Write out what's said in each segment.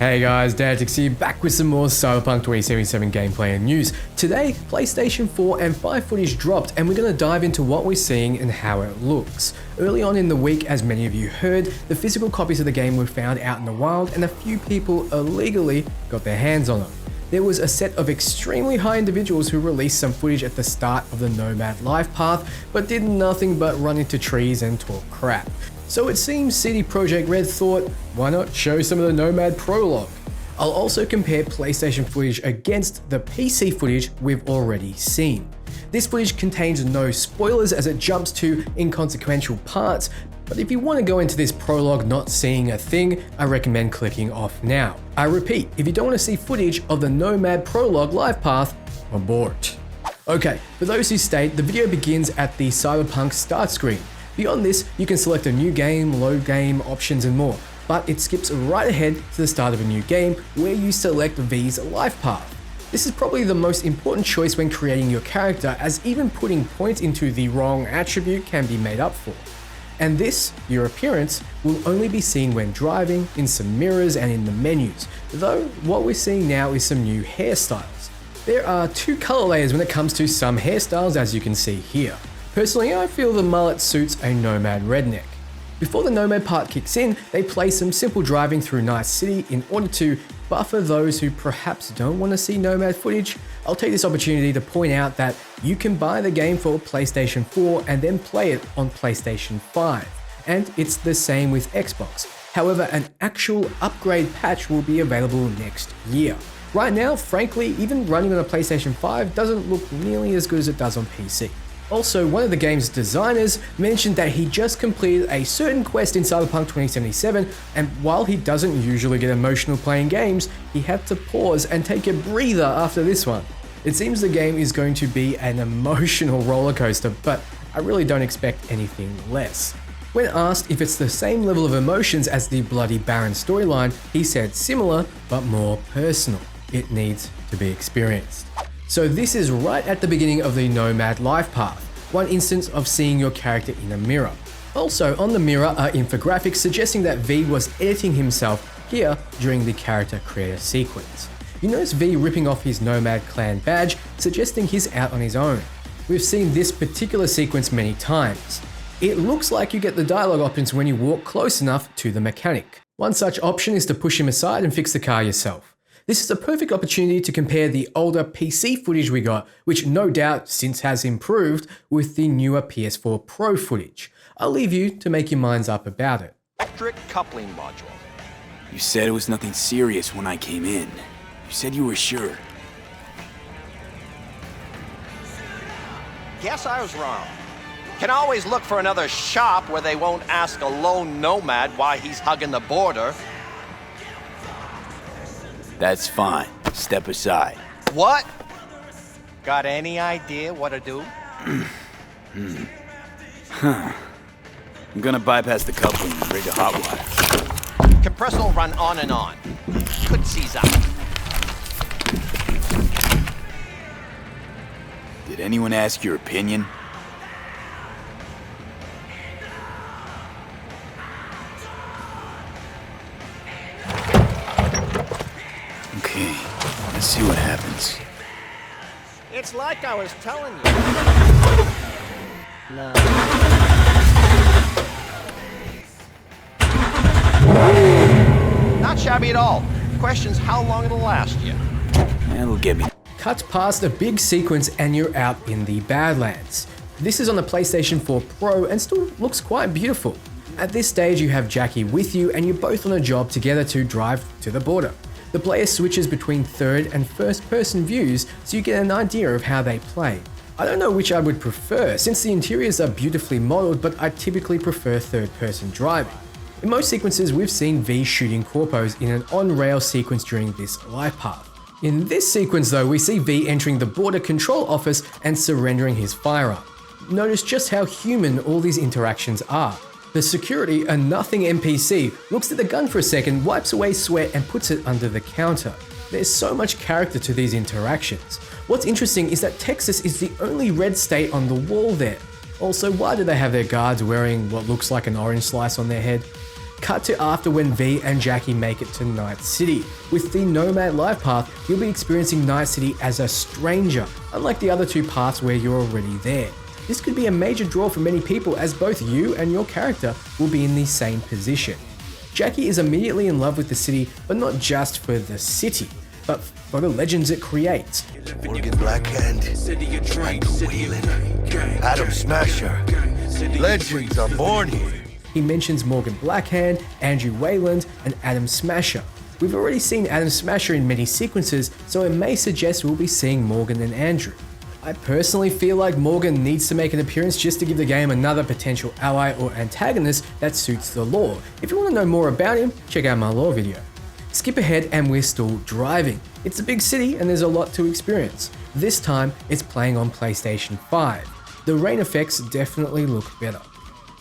Hey guys, Dadtix here, back with some more Cyberpunk 2077 gameplay and news. Today, PlayStation 4 and 5 footage dropped and we're going to dive into what we're seeing and how it looks. Early on in the week, as many of you heard, the physical copies of the game were found out in the wild and a few people illegally got their hands on them. There was a set of extremely high individuals who released some footage at the start of the Nomad life path, but did nothing but run into trees and talk crap. So it seems CD Projekt Red thought, why not show some of the Nomad prologue? I'll also compare PlayStation footage against the PC footage we've already seen. This footage contains no spoilers as it jumps to inconsequential parts, but if you want to go into this prologue not seeing a thing, I recommend clicking off now. I repeat, if you don't want to see footage of the Nomad prologue life path, abort. Okay, for those who stayed, the video begins at the Cyberpunk start screen. Beyond this, you can select a new game, load game, options and more, but it skips right ahead to the start of a new game where you select V's life path. This is probably the most important choice when creating your character, as even putting points into the wrong attribute can be made up for. And this, your appearance, will only be seen when driving, in some mirrors and in the menus, though what we're seeing now is some new hairstyles. There are two color layers when it comes to some hairstyles, as you can see here. Personally, I feel the mullet suits a Nomad redneck. Before the Nomad part kicks in, they play some simple driving through Night City in order to buffer those who perhaps don't want to see Nomad footage. I'll take this opportunity to point out that you can buy the game for PlayStation 4 and then play it on PlayStation 5, and it's the same with Xbox. However, an actual upgrade patch will be available next year. Right now, frankly, even running on a PlayStation 5 doesn't look nearly as good as it does on PC. Also, one of the game's designers mentioned that he just completed a certain quest in Cyberpunk 2077, and while he doesn't usually get emotional playing games, he had to pause and take a breather after this one. It seems the game is going to be an emotional roller coaster, but I really don't expect anything less. When asked if it's the same level of emotions as the Bloody Baron storyline, he said similar, but more personal. It needs to be experienced. So this is right at the beginning of the Nomad life path, one instance of seeing your character in a mirror. Also on the mirror are infographics suggesting that V was editing himself here during the character creator sequence. You notice V ripping off his Nomad clan badge, suggesting he's out on his own. We've seen this particular sequence many times. It looks like you get the dialogue options when you walk close enough to the mechanic. One such option is to push him aside and fix the car yourself. This is a perfect opportunity to compare the older PC footage we got, which no doubt since has improved, with the newer PS4 Pro footage. I'll leave you to make your minds up about it. Electric coupling module. You said it was nothing serious when I came in. You said you were sure. Guess I was wrong. Can always look for another shop where they won't ask a lone nomad why he's hugging the border. That's fine. Step aside. What? Got any idea what to do? I'm gonna bypass the coupling and rig a hot wire. Compressor will run on and on. Could seize up. Did anyone ask your opinion? Okay, let's see what happens. It's like I was telling you. No. Not shabby at all. Question's how long it'll last you. That'll get me. Cut past a big sequence and you're out in the Badlands. This is on the PlayStation 4 Pro and still looks quite beautiful. At this stage you have Jackie with you and you're both on a job together to drive to the border. The player switches between third and first person views so you get an idea of how they play. I don't know which I would prefer since the interiors are beautifully modeled, but I typically prefer third person driving. In most sequences we've seen V shooting corpos in an on-rail sequence during this life path. In this sequence though, we see V entering the border control office and surrendering his firearm. Notice just how human all these interactions are. The security, a nothing NPC, looks at the gun for a second, wipes away sweat and puts it under the counter. There's so much character to these interactions. What's interesting is that Texas is the only red state on the wall there. Also, why do they have their guards wearing what looks like an orange slice on their head? Cut to after when V and Jackie make it to Night City. With the Nomad life path, you'll be experiencing Night City as a stranger, unlike the other two paths where you're already there. This could be a major draw for many people as both you and your character will be in the same position. Jackie is immediately in love with the city, but not just for the city, but for the legends it creates. Morgan Blackhand, Michael Whelan, Adam Smasher. Legends are born here. He mentions Morgan Blackhand, Andrew Wayland, and Adam Smasher. We've already seen Adam Smasher in many sequences, so it may suggest we'll be seeing Morgan and Andrew. I personally feel like Morgan needs to make an appearance just to give the game another potential ally or antagonist that suits the lore. If you want to know more about him, check out my lore video. Skip ahead and we're still driving. It's a big city and there's a lot to experience. This time, it's playing on PlayStation 5. The rain effects definitely look better.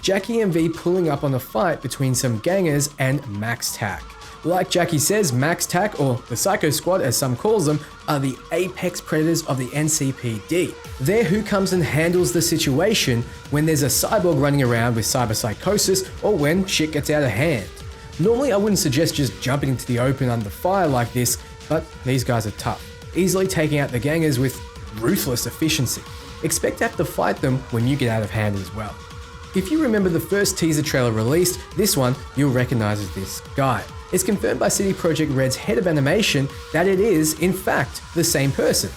Jackie and V pulling up on a fight between some gangers and MaxTac. Like Jackie says, MaxTac, or the Psycho Squad as some calls them, are the apex predators of the NCPD. They're who comes and handles the situation when there's a cyborg running around with cyberpsychosis or when shit gets out of hand. Normally I wouldn't suggest just jumping into the open under fire like this, but these guys are tough, easily taking out the gangers with ruthless efficiency. Expect to have to fight them when you get out of hand as well. If you remember the first teaser trailer released, this one you'll recognize as this guy. It's confirmed by CD Projekt Red's head of animation that it is, in fact, the same person.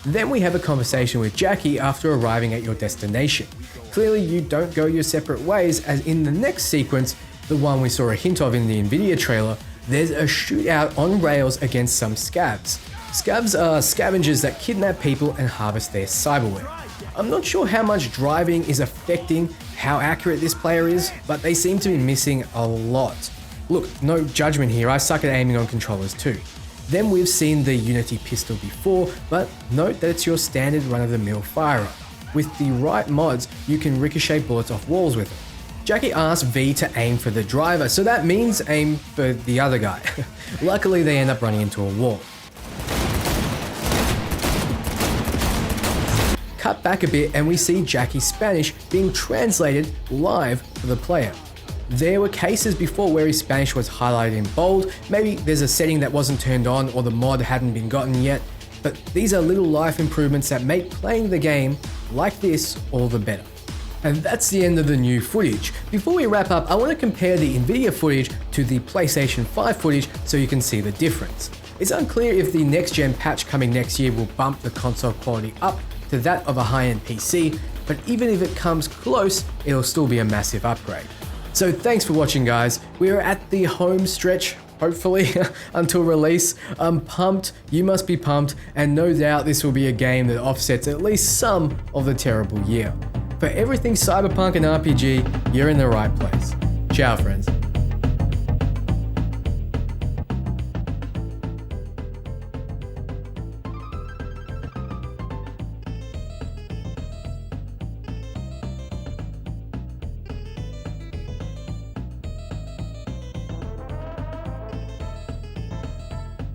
Then we have a conversation with Jackie after arriving at your destination. Clearly you don't go your separate ways, as in the next sequence, the one we saw a hint of in the Nvidia trailer, there's a shootout on rails against some scavs. Scavs are scavengers that kidnap people and harvest their cyberware. I'm not sure how much driving is affecting how accurate this player is, but they seem to be missing a lot. Look, no judgment here, I suck at aiming on controllers too. Then we've seen the Unity pistol before, but note that it's your standard run-of-the-mill firearm. With the right mods, you can ricochet bullets off walls with it. Jackie asks V to aim for the driver, so that means aim for the other guy. Luckily they end up running into a wall. Cut back a bit and we see Jackie's Spanish being translated live for the player. There were cases before where his Spanish was highlighted in bold, maybe there's a setting that wasn't turned on or the mod hadn't been gotten yet, but these are little life improvements that make playing the game like this all the better. And that's the end of the new footage. Before we wrap up, I want to compare the Nvidia footage to the PlayStation 5 footage so you can see the difference. It's unclear if the next gen patch coming next year will bump the console quality up to that of a high-end PC, but even if it comes close, it'll still be a massive upgrade. So thanks for watching guys, we are at the home stretch, hopefully, until release. I'm pumped, you must be pumped, and no doubt this will be a game that offsets at least some of the terrible year. For everything Cyberpunk and RPG, you're in the right place. Ciao friends.